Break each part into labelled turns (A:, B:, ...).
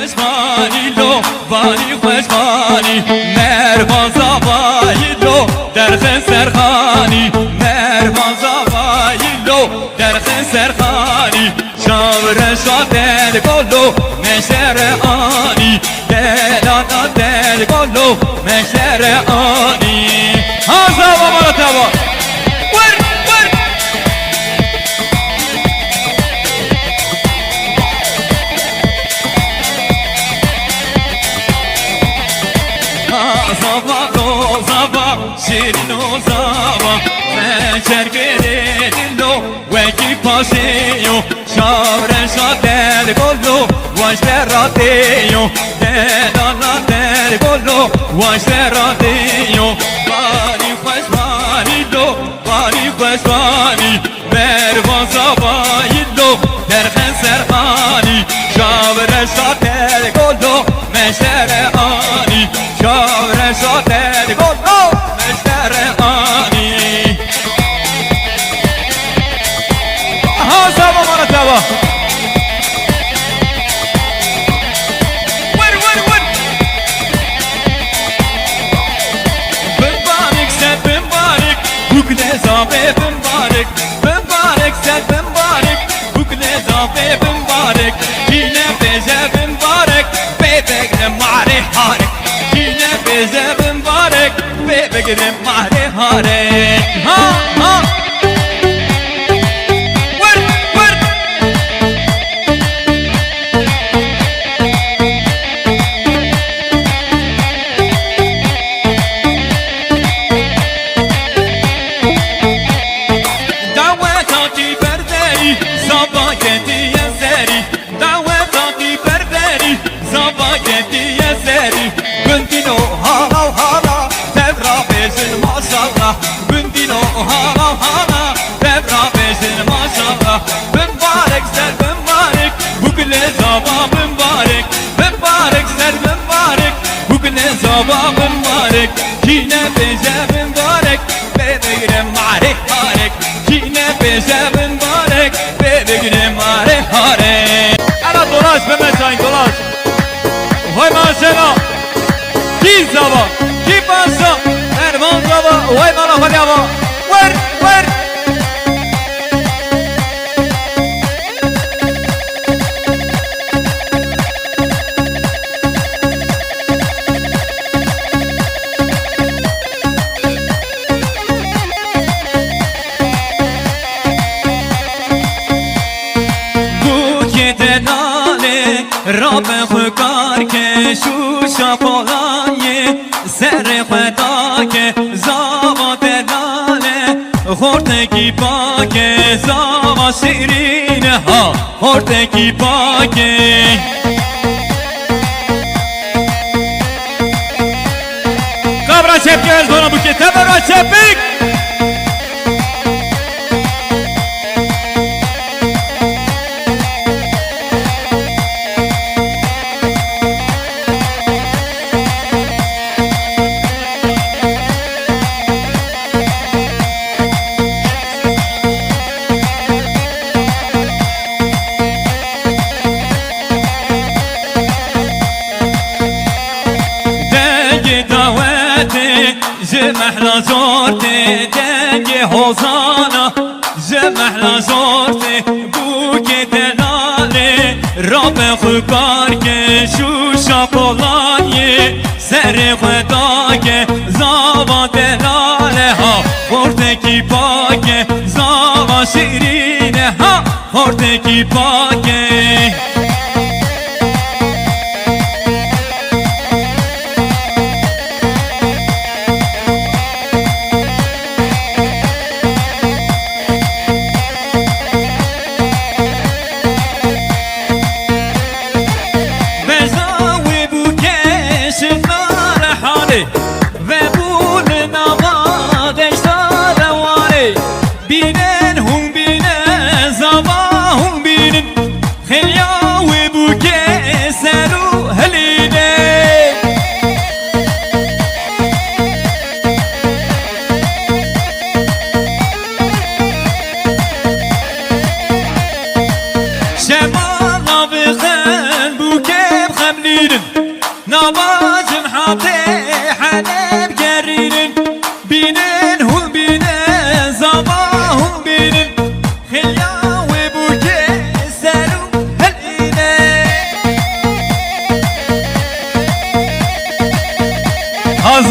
A: خوشمانی لو بانی خوشمانی مربان زبایی لو درخ سرخانی مربان زبایی لو درخ سرخانی شاور شادر گلو مشر آنی دلانا دل گلو مشر آنی ها زبا مرتبا شیرین و زبا فکر گریدلو وکی پاشیو شاور شادر گلو واش دراتیو دلانا در گلو واش دراتیو بانی خوشمانی لو بانی خوشمانی مربان زبایی لو درخن سرخانی شاور شادر گلو مشتر آنی شاور شادر گلو بمبارك بمبارك سد بمبارك بكل زافي بمبارك جينا بيزا بمبارك بيبك معري حارك جينا بيزا بمبارك بيبك معري حارك ها ها بندينو هانا هانا تبرا بيزن ما شاء الله بمبارك سر بمبارك بكل زبا بمبارك بمبارك سر بمبارك بكل زبا بمبارك جينا بيزا بمبارك بيبقر معري هارك جينا بيزا بمبارك بيبقر معري هارك انا دولاش بمشاين دولاش وهي ما شنا كي زبا كي بانسا مربان زبا وهي مالا فليابا ور ور رب خکار که شوشا پولانیه سر خدا که زاوا دلاله خورده کی پاکه زاوا شیرینه ها خورده کی پاکه قبرا چپکی از دونا بوکه تبرا چپک جمحنا زورتي دنجي حوزانا جمحنا زورتي بوكي دلالي رب خکار که شوشا پولاني سر خدا که زاوا دلاله ها خورده کی پاکه زاوا شیرینه ها خورده کی پاکه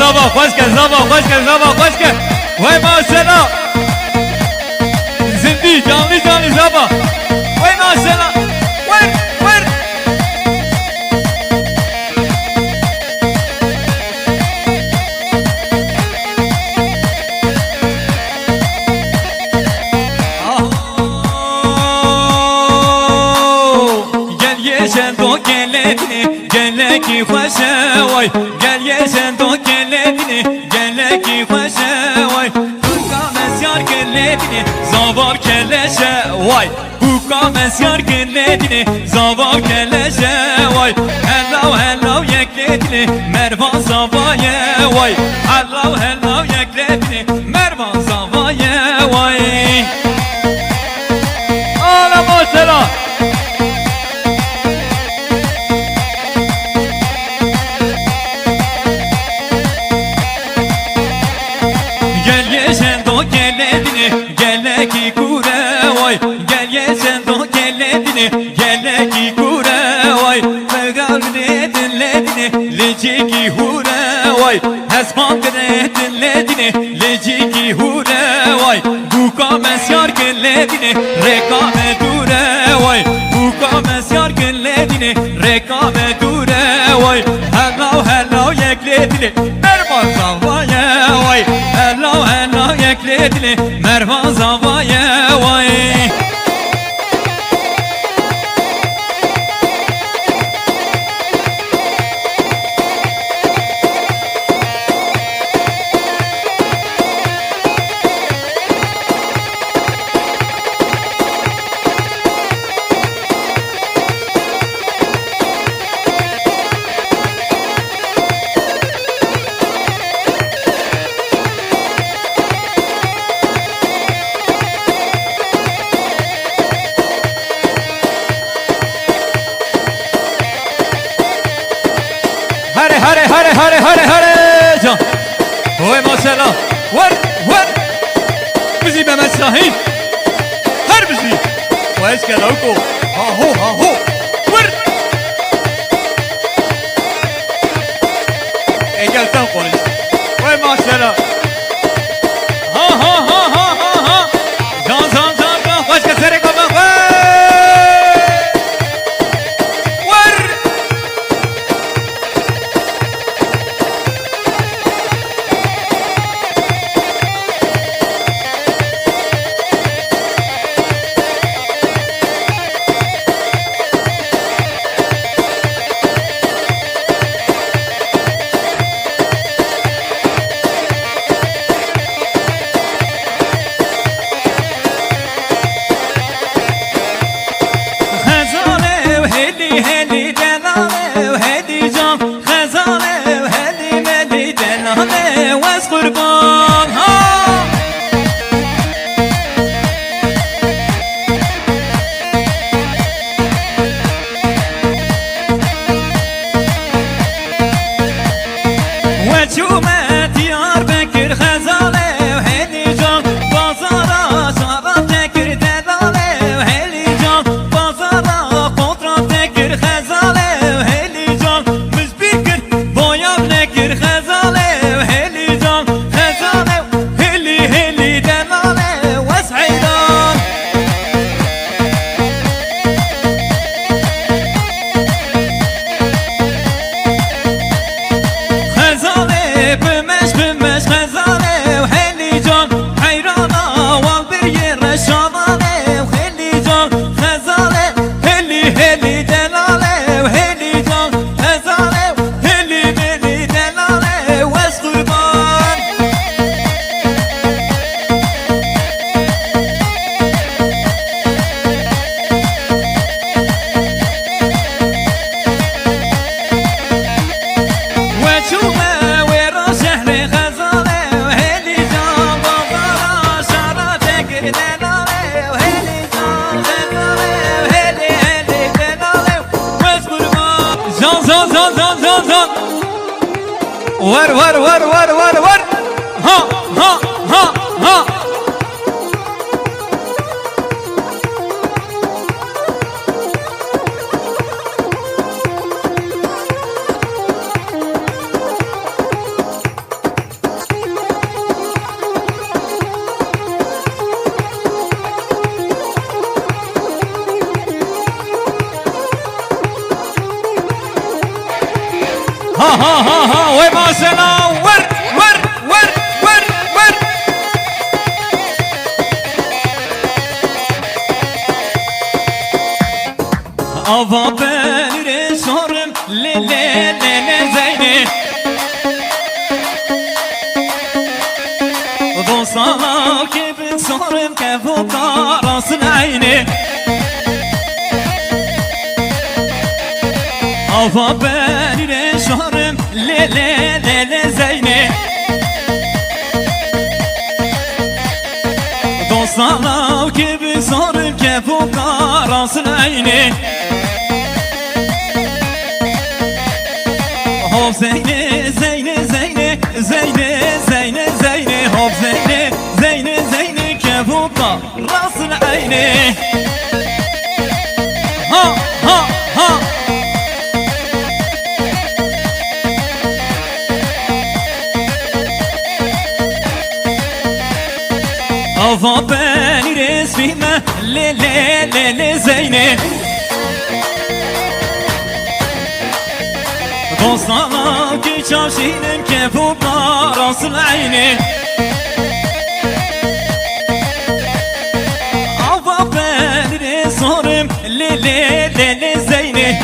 A: زبا خوش که زبا خوش که زبا خوش که وای ماشاءالله زندی جانی جانی زبا وای ماشاءالله ور ور gel yeşen do geledini gele ki hoşe vay gel yeşen do geledini gele ki hoşe vay bu kames yar geledini zavar keleşe vay bu kames yar geledini zavar keleşe vay hello hello yekledini mervan zavaye vay hello hello yekledini mervan zavaye vay ala maşallah gel yeşen do geledini gele ki kure vay gel yeşen do geledini gele ki kure vay Pegavne dinledini leci ki hure vay Hesman gre dinledini leci ki hure vay Bu kames yar geledini rekame dure vay Bu kames yar geledini rekame dure vay Hello hello yekledini mervan zavaya vay Hello hello yekledini mervan zavaya vay هره جان وای ماشاءالله ور بزی به مساهین هر بزی وایس کلاوکو ها هو ور اگل تن قولش وای ماشاءالله ها جان خوش که سره کما ور ها ها وما سلا ور ور ور ور ور أبا بني شرم ليلي ليلي زيني ضو صلاة كيف شرم كيف راس العيني أبا بني شرم ليلي ليلي زيني ضو صلاة كيف شرم كيف راس العيني هوب زيني زيني زيني زيني زيني زيني هوب زيني زيني زيني كفوق راس العيني ها ها ها أفا بني رسمي لي لي لي لي زيني دوستانا کی چاشینم که فوقا راس العینه آوا بنی صارم لیلی لیلی زینه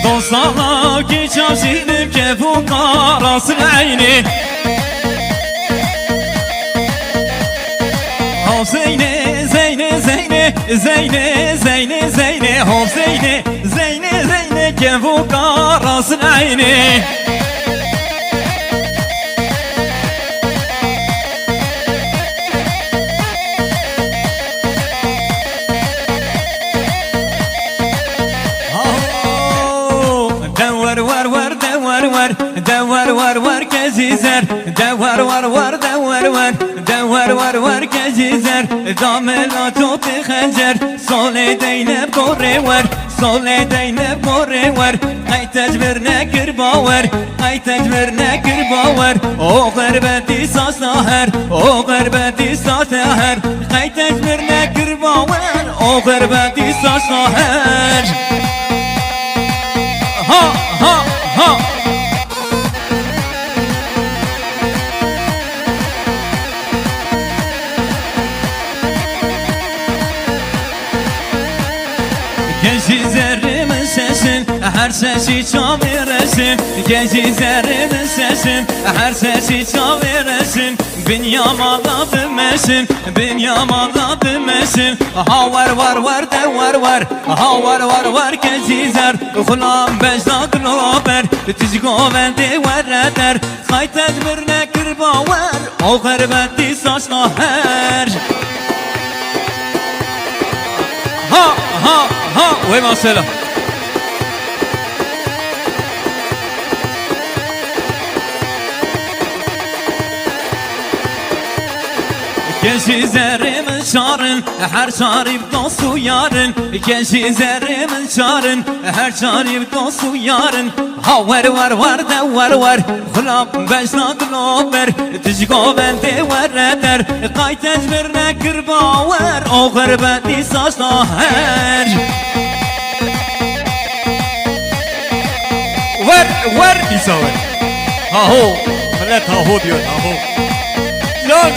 A: دوستانا کی چاشینم که فوقا راس العینه هو زينة زينة زينة زينة زينة زينة هو زينة زينة زينة كفوق راس العينة دور ور ور دور ور دور ور ور كزيزر دور ور ور دور ور دور ور ور كزيزر داملا توت خنجر صولي دينا بوري ور صولي دينا بوري ور هاي تجبرنا كرباور هاي تجبرنا كرباور او غربتي ساسهر او غربتي ساسهر هاي تجبرنا كرباور او غربتي ساسهر ها ها ها Genci zerrimin sesin, her sesi çaviresin. Genci zerrimin sesin, her sesi çaviresin. Bin yamada bilmesin, bin yamada bilmesin. Ha var var var de var var, ha var var var genci zer. Kulam bejda glober, tizgo vendi vereder. Kaytet birne kırbaver, o gırbeti saçla her. Ha ha ha ve mesela Genci zerrimin şarın, her şarip dostu yarın. Genci zerrimin şarın, her şarip dostu yarın. Ha var var var da var var, kulağım beşna glober. Tişko bende var eder, kaytet birine kırbaver. O gırbeti saçla her. Var isaver. Ha ho, millet ha ho diyor ha ho. Dön.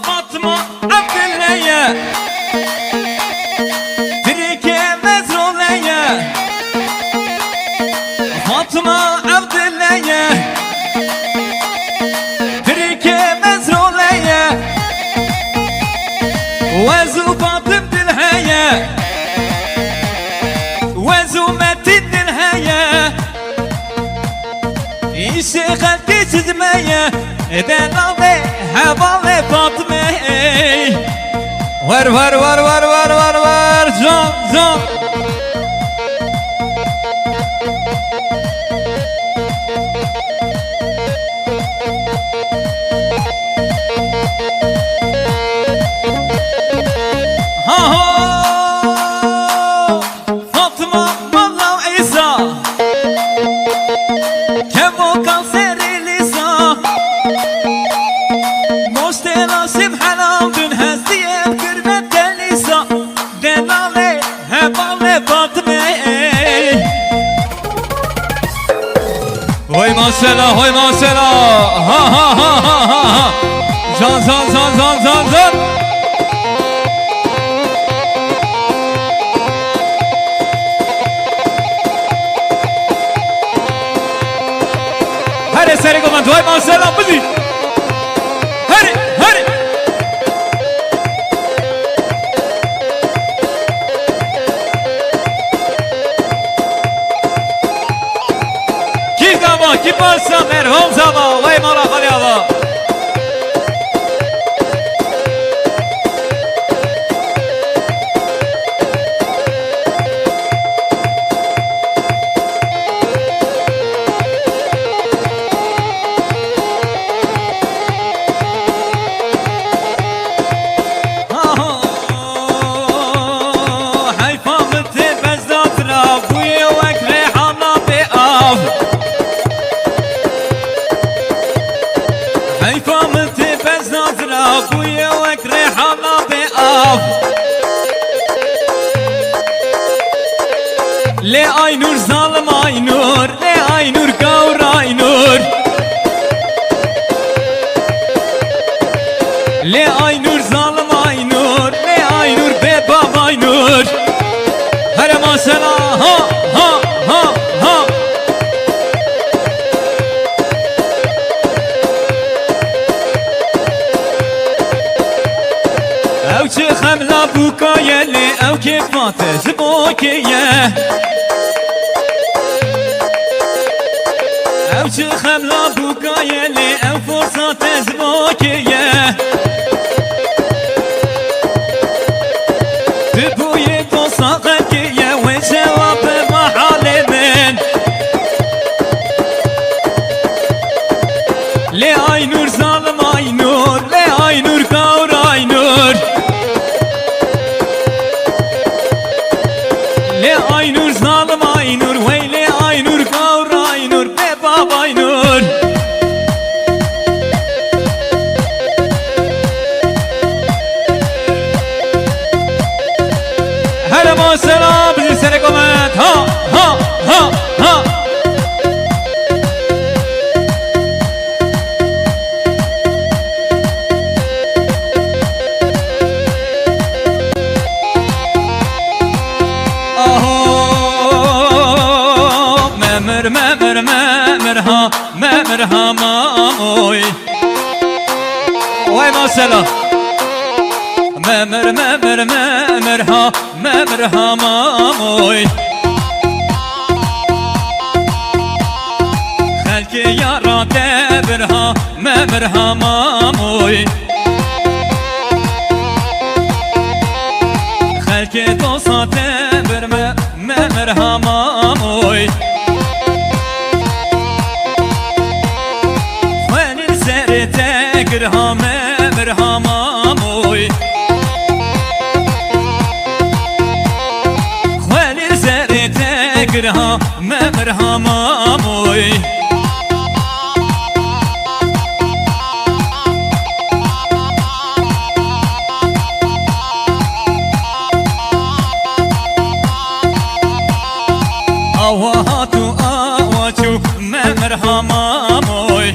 A: Fatma Abdülheye Trike Mezroleye Fatma Abdülheye وزو فاطم الهيا وزو متد الهيا شغلتي تدمية إذا نضي حبالي فاطمة ور ور ور ور ور ور ور جون جون Fatma ماسلا های ماسلا ها ها ها ها ها زان زان زان زان زان زان هره سری گمند های ماسلا بزید هره هره کی پارسا مرحوم زبا وای مالا خالی آبا لي اينور ظالم اينور لي اينور قور اينور لي اينور ظالم اينور لي اينور بباب اينور هلا ما سلا ها ها ها ها او چه خملا بوکایه لی او که فاتز بوکیه او چه خملا بوکایه لی او فرصت از بوکیه دبوی تو ساقکیه و جواب محال من لی aynur ظالم aynur لی aynur kavr aynur لی aynur ظالم aynur ve لی aynur kavr aynur be bab aynur hele ma selam bizi sene koment ha ha ha ha ممر ها ممر ها ماموي وای ماسلا ممر ها ممر ها ماموي خلق یارا دبرها ممر ها ماموي خلق دوستا دبر ممر ها ماموي تگرها ممرها ماموی خوالی زری تگرها ممرها ماموی آواتو آواتو ممرها ماموی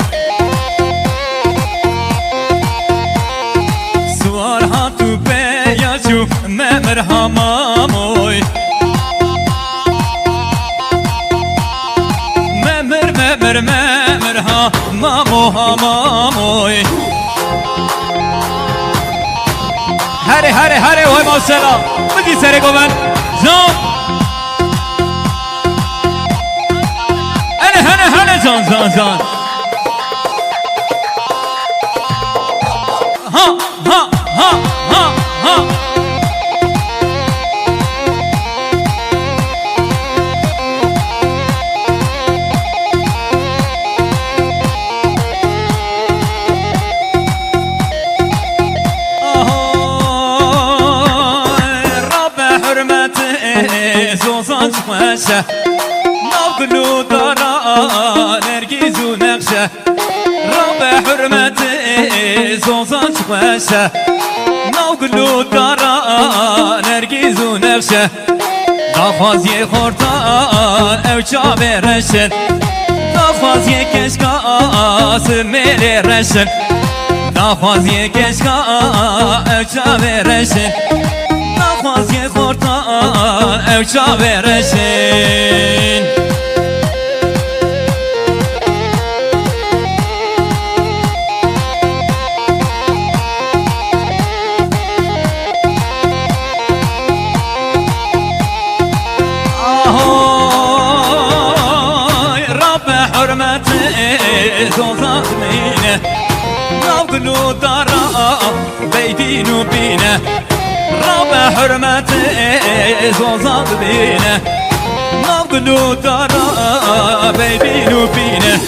A: ممرها ماموي ممرها ماموها ماموي هره وای موسلا بدی سره گومن جان هنه جان ها ها ها ها ها زوزان خوشه ناقلو دارا نرگیز و نقشه رب حرمت زوزان خوشه ناقلو دارا نرگیز و نقشه نخوازی خورتان او چا برشن نخوازی کشکا سمیلی رشن نخوازی کشکا اوچاوی رشن نخوازی خورتان اوچاوی رشن زوزات مينه ناقلو دارا بيدين وبينه رابع حرمتي زوزات بينه ناقلو دارا بيدين وبينه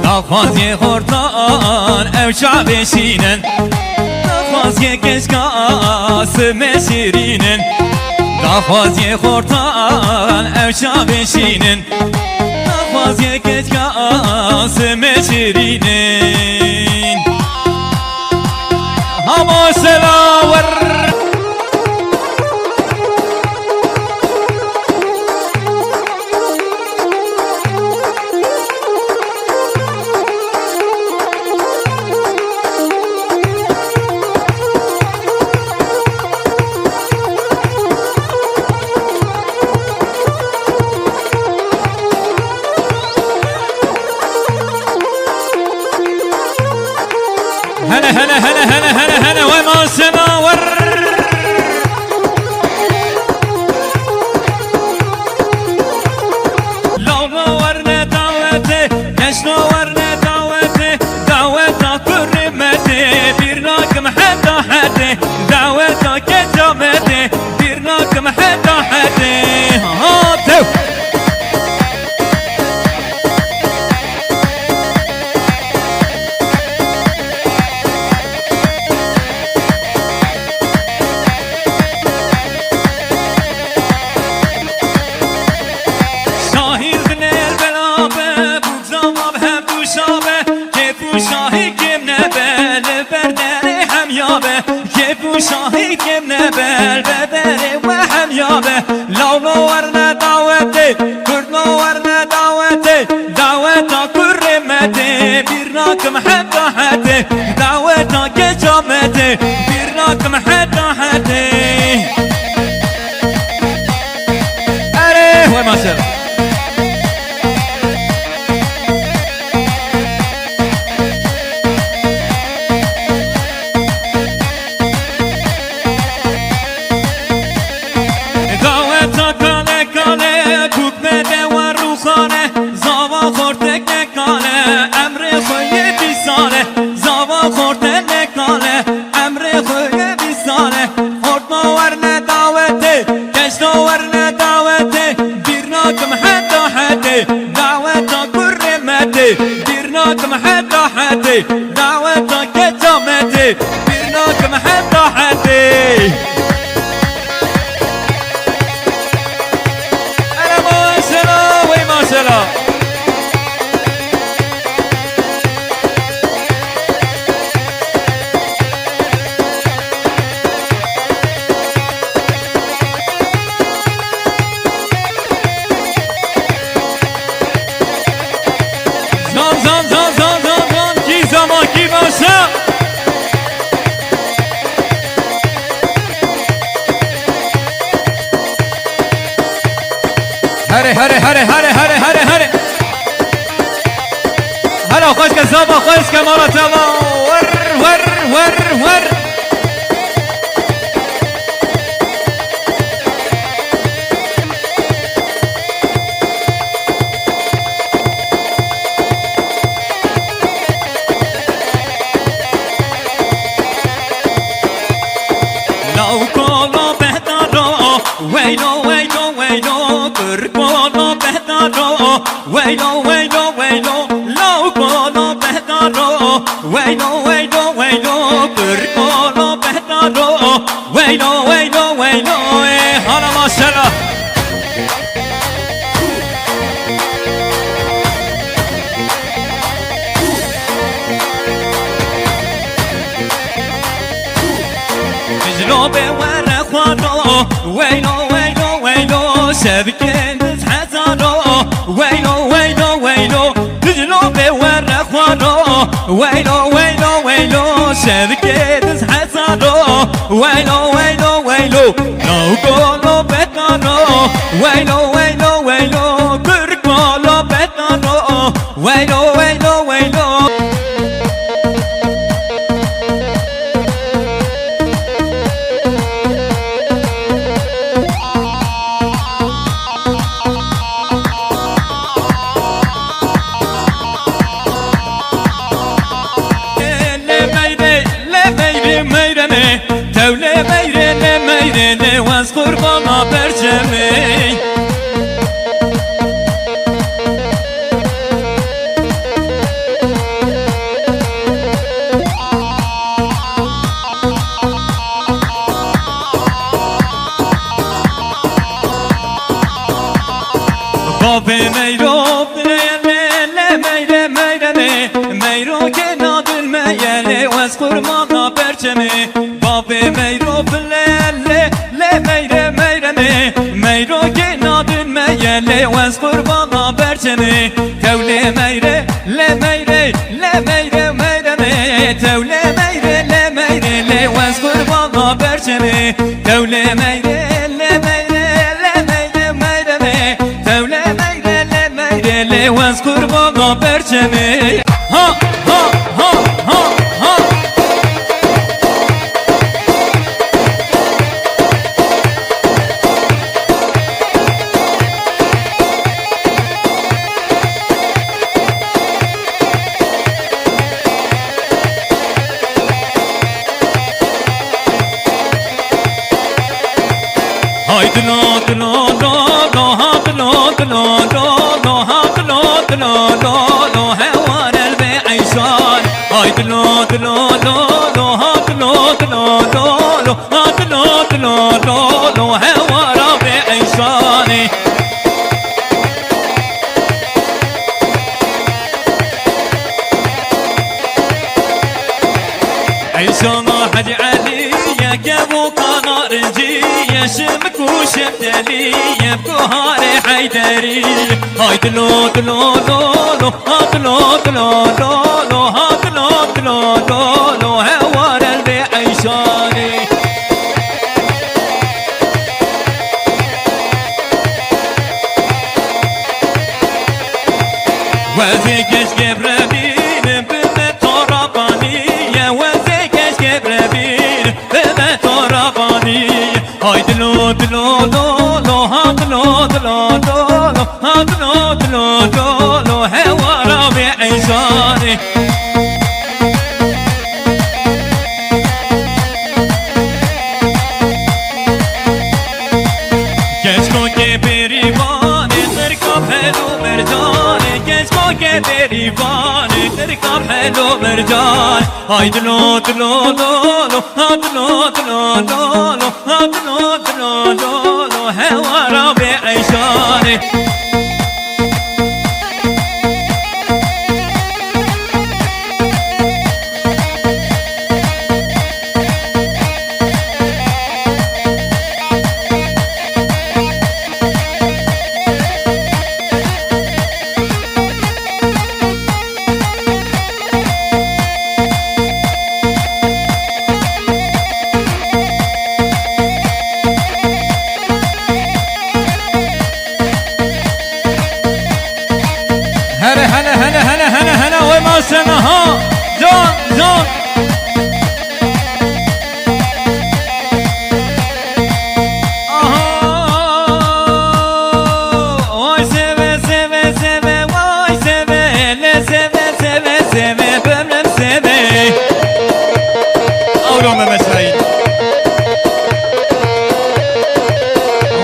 A: نخوازي خورتان او شعبي شينن نخوازي كشكاس مسيرينن نخوازي خورتان او شعبي شينن نخوازي كشكاس مسيرينن هما سلاور هلا هلا هلا هلا هلا هلا وما سناور لو نورنا دعوتي ليش نورنا دعوتي دعوتك كرمتي بيرناكم حتى حتى دعوتك كجمتي بيرناكم حتى حتى هاتو شاهی کم نبل بردر هم یابه کیفو شاهی کم نبل بردر و هم یابه لو نورنا دعوته کرد نورنا دعوته دعوتا کرمته بیرناکم حتی حتی دعوتا کجامته بیرناکم حتی حتی اره و ماشالله بيرناكم حتى حتى دعوتك كجامتي بيرناكم حتى حتى أنا ما شاء وي ما شاء الله هري هري هري هري هري هري هري هلا خوش كزابا خوش كمارة تابا ور ور ور ور لو كنا بهدارا وينو وينو وينو كركونا بهدارا وينو وينو وينو لو كنا بهدارا وينو وينو وينو كركونا بهدارا وينو وينو وينو هلا ما شاء الله جلوبي ورا خوانو وينو وينو وينو شبكين حزانو وينو وينو وينو ويلو ويلو ويلو شبكة حسانو ويلو ويلو ويلو لو قولوا بتانو ويلو ويلو ويلو كركولو بتانو ويلو ويلو ويلو تولي ميري ميري واز قربانا برجمي بابي ميرو ميري ميري ميرو كناد الميالي واز قربانا برجمي بابي ميرو بلالي ميري ميري ميرو كناد الميالي واز قربانا برجمي تولي ميري ميري ميري ميري تولي ميري ميري واز قربانا برجمي تولي ميري واز قربانا برجمي ها ها ها ها ها هاي دلو دلو دلو ها دلو دلو دلو ها دلو دلو دلو هوار البعيشان هاي دلو دلو دلو ها دلو دلو دلو ها دلو دلو دلو هوار البعيشان عيشان حج علي يا جابو قنار جي شمك وشمتلي يبكو هاري حيدري هاي دلو دلو دلو دلو دلو دلو دلو دلو دلو هوار البعيشاني وزيكش جبربين بمتورباني يا وزيكش جبربين بمتورباني هاي دلو دلو دلو ها دلو دلو دلو ها دلو دلو دلو هوار بعيشاني كشكو كبريواني تركب حلو مرجاني كشكو كبريواني تركب حلو مرجان هاي دلو دلو دلو ها دلو دلو دلو ها دلو دلو دلو هوار بعيشاني هلا وين ما سنة ها جون جون واي سيبي سيبي سيبي واي سيبي لا سيبي سيبي سيبي بملم سيبي أولو ما مسعين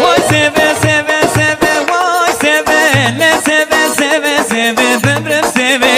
A: واي سيبي سيبي سيبي واي سيبي لا سيبي سيبي سيبي بملم سيبي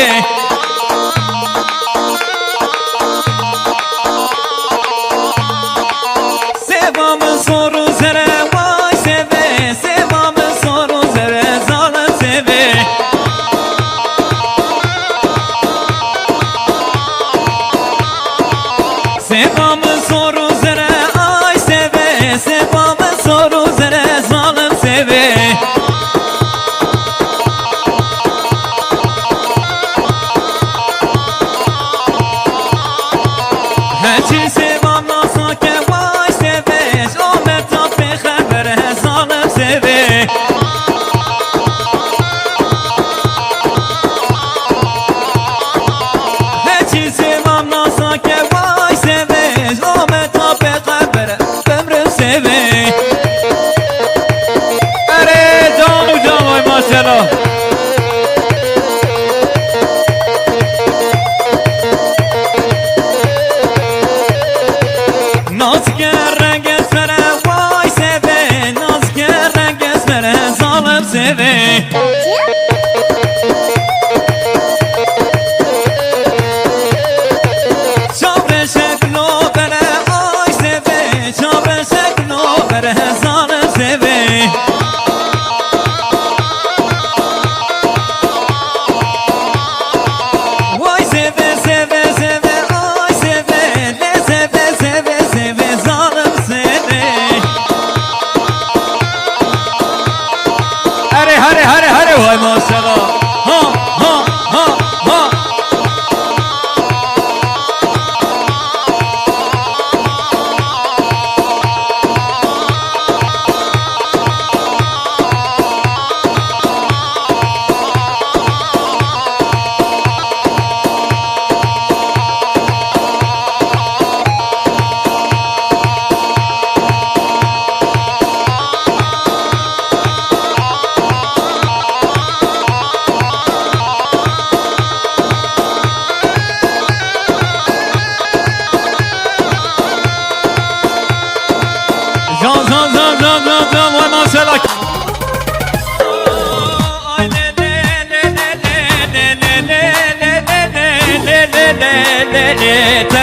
A: سوي اره جانو جانو ماشاءالله نازگر رنگ سره وای سوی نازگر رنگ سره ظالم سوی هاي ما شاء الله ها ها ها ها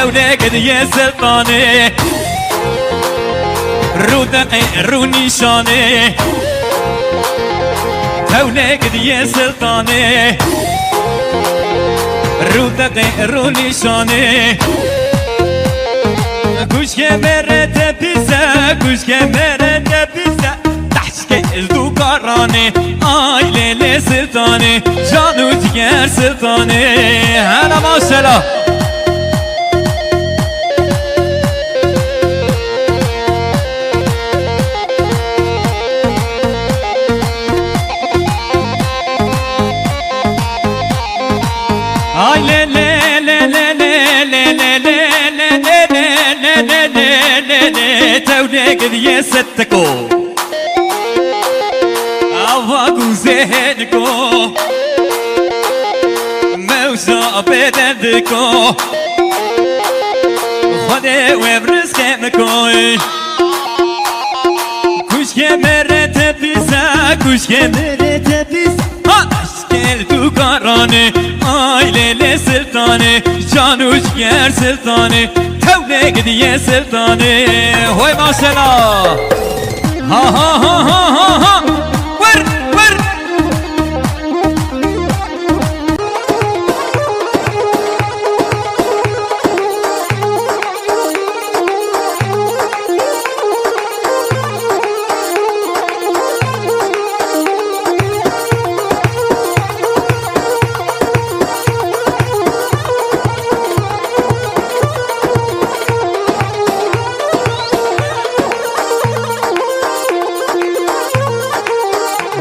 A: تولد يا سلطاني رودقي روني شاني تولد يا سلطاني رودقي روني شاني كوش كمرت بيسا كوش كمرت بيسا تحشك الدوكاراني آي ليلي سلطاني جانو جير سلطاني هلا ما شاء الله تولد يا ستكو عواقو زهدكو موسى بددكو خده وبرزك مكوي كوش كمرت بيسا كوش كمرت بيسا اشكال تو كاراني آي ليلي سلطاني جانوش گر سلطاني تولد يا سلطاني هوي ما شاء الله ها ها ها ها ها ها ور ور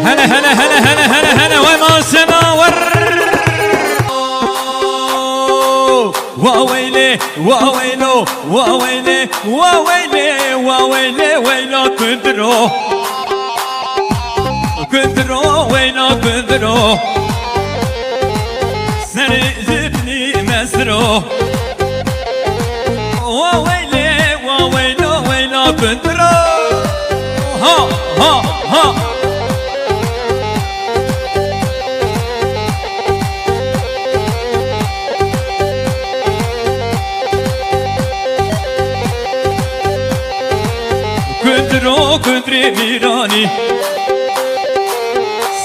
A: هلا هلا هلا هلا هلا هلا وما سناور وويلي وويلو وويلي وويلي وويلي ويلو كندرو كندرو ويلو كندرو سري زبني مسرو وويلي وويلو ويلو كندرو ها ها ها كندرو كندري ميراني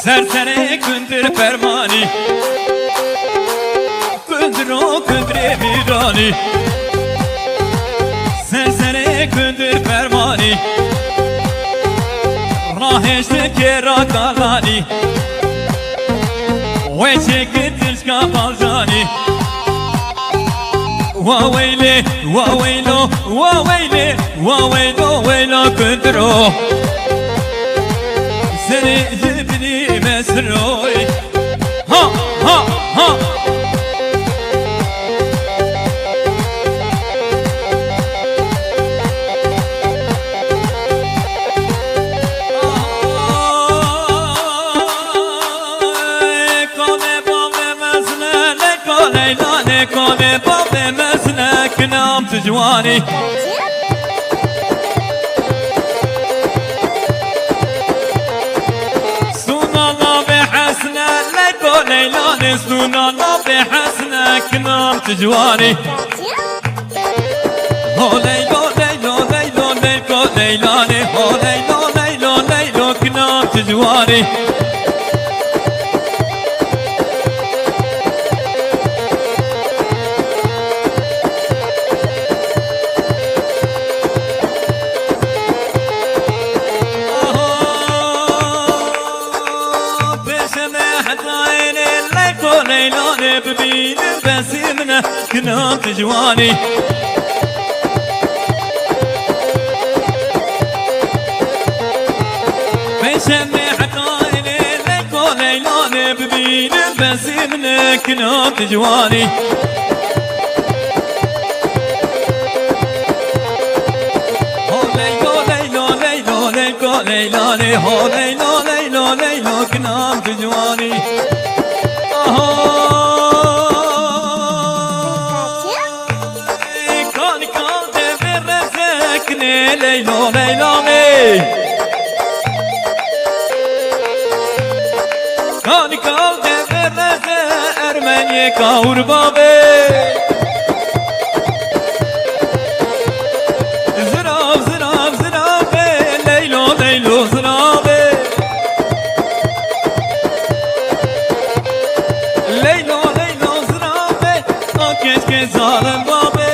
A: سرسري كندر فرماني كندرو كندري ميراني سرسري كندر فرماني راهشت كيرا كالاني ويشي كنتش كابالجاني وويلي وويلو وويلي وويلو ويلو كندرو سري جبني مسروي ها ها ها كوني بابي مسنك نام تجواني سونا الله بحسنة ليكو ليلاني سونا الله بحسنك نام تجواني هو ليلو ليلو ليلو ليلو ليلاني هو ليلو ليلو ليلو كنام تجواني ليلاني ببين بسيمنا كنام تجواني بشمي حتايني ليكو ليلاني ببين بسيمنا كنام تجواني هو ليلو ليلو ليلو ليلو ليلاني هو ليلو ليلو ليلو كنام تجواني ليلو ليلاني كان كالدي برزة أرمني كاور بابي زراب زراب زرابي ليلو ليلو زرابي ليلو ليلو زرابي كيش كيش ظالم بابي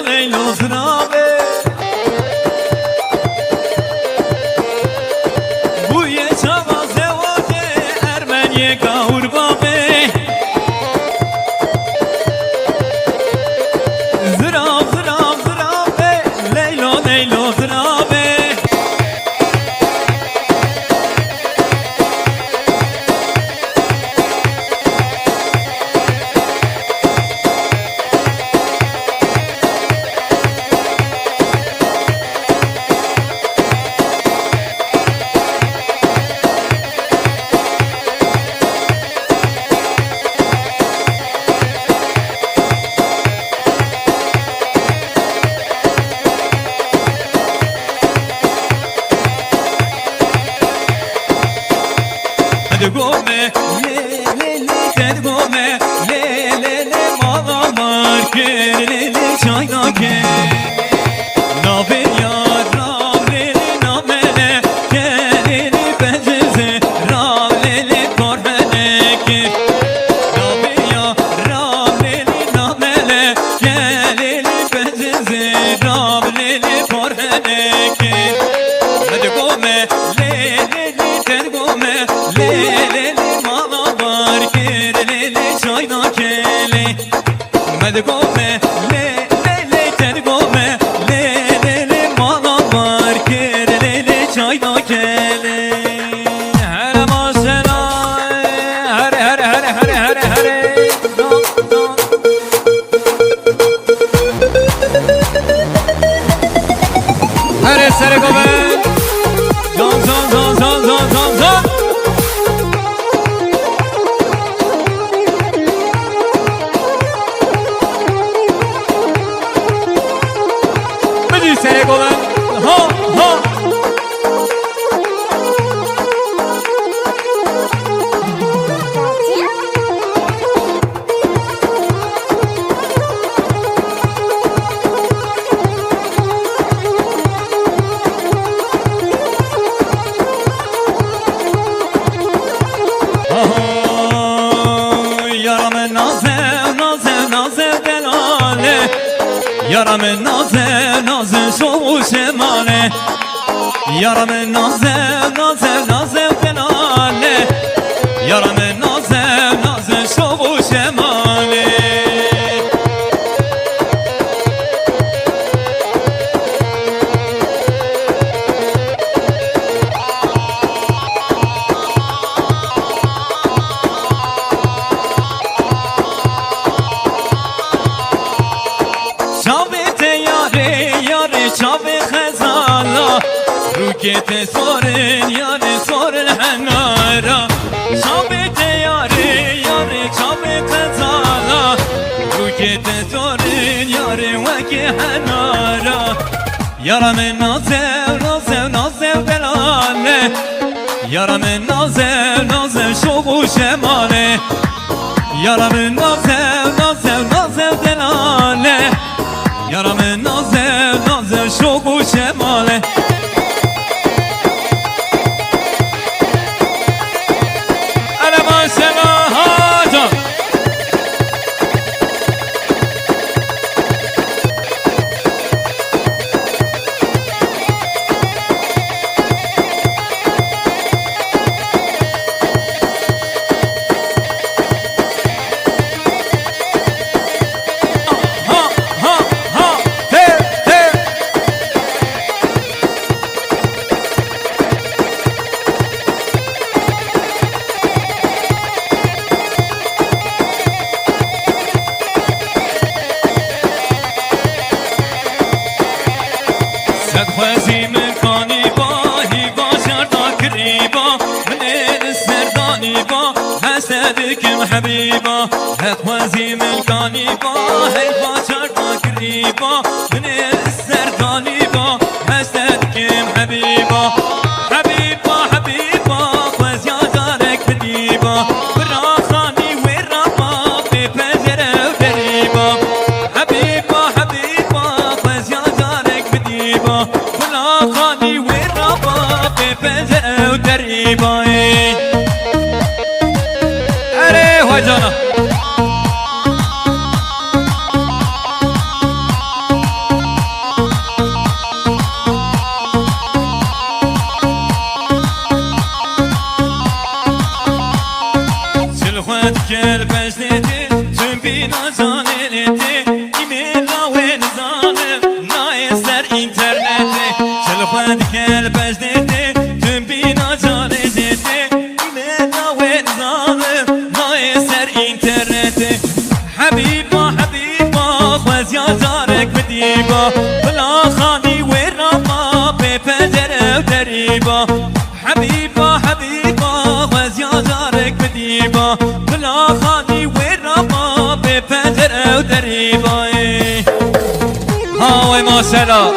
A: ليلو زرابي بويا شابا زواجي أرمني كاور بابي زراب زراب زرابي ليلو ليلو زرابي تدقومي لي لي لي تدقومي لي لي لي ماما ماركي لي لي شايناكي نابي يا رام لي لي نامني كي لي بنجزي رام لي لي كوربنكي نابي يا رام لي لي نامني كي لي بنجزي رام لي لي كوربنكي تدقومي لي لي لي تدقومي ليلي ماما باركير ليلي شاينا كيلي مدقومي ليلي تدقومي ليلي ماما باركير ليلي شاينا كيلي هلا ما سنا هري هري هري هري هري هري هري سري قومي زون زون زون زون زون زون زون سري قومي ها ها يارم نازه نازه نازه دلاله یارم نازه نازه شو شماله یارم نازه نازه نازه دلاله یارم نازه نازه شو شماله روكيت صورن ياري صور الحنارة شابت ياري ياري شابت زالا روكيت صورن ياري وكي حنارة يارا من نازل نازل نازل بلاله يارا من نازل نازل شوق وشماله يارا من نازل نازل نازل دلاله يارا من نازل نازل شوق وشماله أنا ما سلاهاته خوزی من کانی با هیوا شرطا کریبا من السردانی با حسدكم حبيبا خوزی من کانی با هیوا شرطا کریبا من السردانی با حسدكم حبيبا حبيبا حبيبا خوزی دارك بديبا براخاني ورابا بپذره و دریبا حبيبا حبيبا خوزی دارك بديبا خاني وين رابا ببزة ودريبا أري وجانا سلخواتك البجنتي تنبينا زانينتي إيميلا وين زانم نايسر إنترنتي سلخواتك البجنتي تنبينا زانينتي إيميلا وين زانم نايسر إنترنتي حبيبا حبيبا خوزيا زارك بديبا بلا خاني وين رابا ببزر ودريبا حبيبا حبيبا خوزيا زارك بديبا بلا خاني وين رابا ببزر ودريبا ها وي ما سلام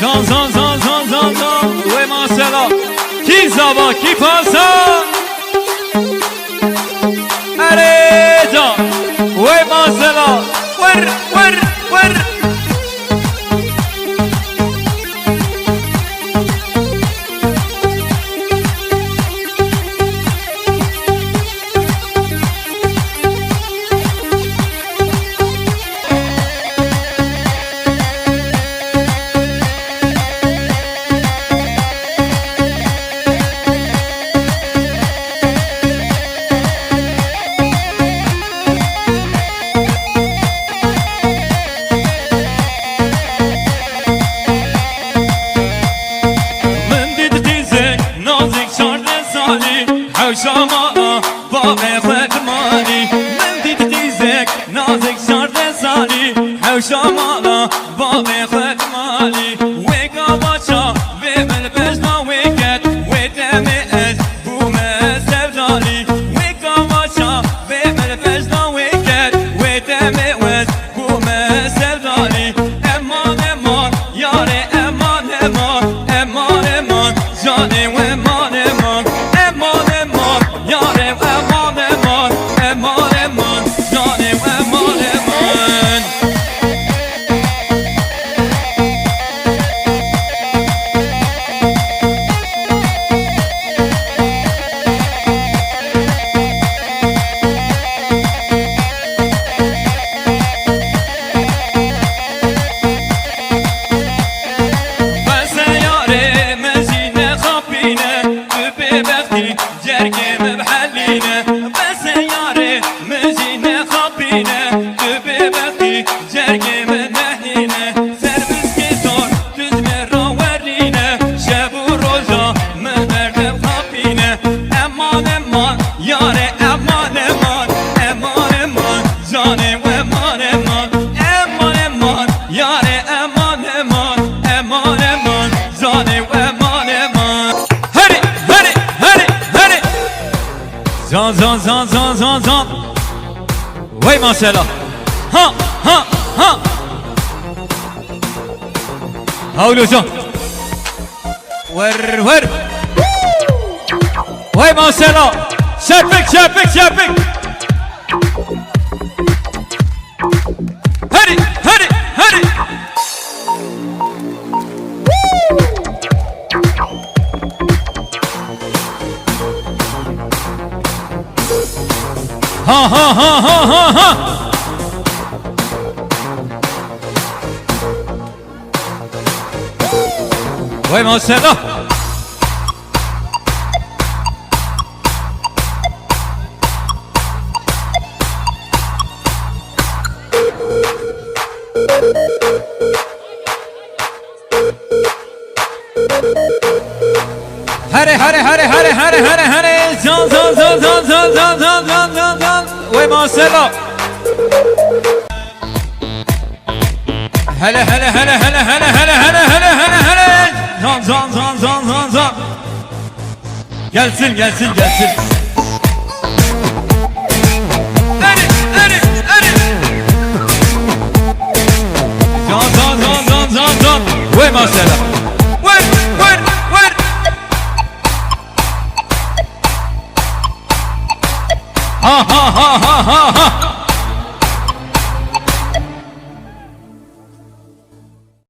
A: زان زان زان زان زان زان و ما سلام کی زبا کی پاسا اره جان و ما سلام ور ور ور حوشاما باب ختماني من ديد ديزك نازك شرط سالي حوشاما باب ختماني ويقا باشا بمل بجنا ويكت ويتمئز بوما سبدالي ويقا باشا بمل بجنا ويكت ويتمئز بوما سبدالي امان امان ياري امان امان امان امان جاني وامان امان ياري امان امان امان امان جاني وامان امان eman eman eman eman zane ve eman eman. Hadi hadi hadi hadi. Zan zan zan zan zan zan. Vay maşallah. Ha ha ha. Havlu hocam. Ver ver. Vay maşallah. Şepik şepik şepik. Hadi hadi hadi. Ha ha ha ha ha ha. Vay maşallah. Hare hare hare hare hare hare hare zan zan zan zan zan zan zan zan zan zan. Vay maşallah. Hele hele hele hele hele hele hele hele hele hele zan zan zan zan zan zan. Gelsin gelsin gelsin. Hadi hadi hadi. Zan zan zan zan zan zan. Vay maşallah. Vay vay vay. Ha ha ha ha ha ha.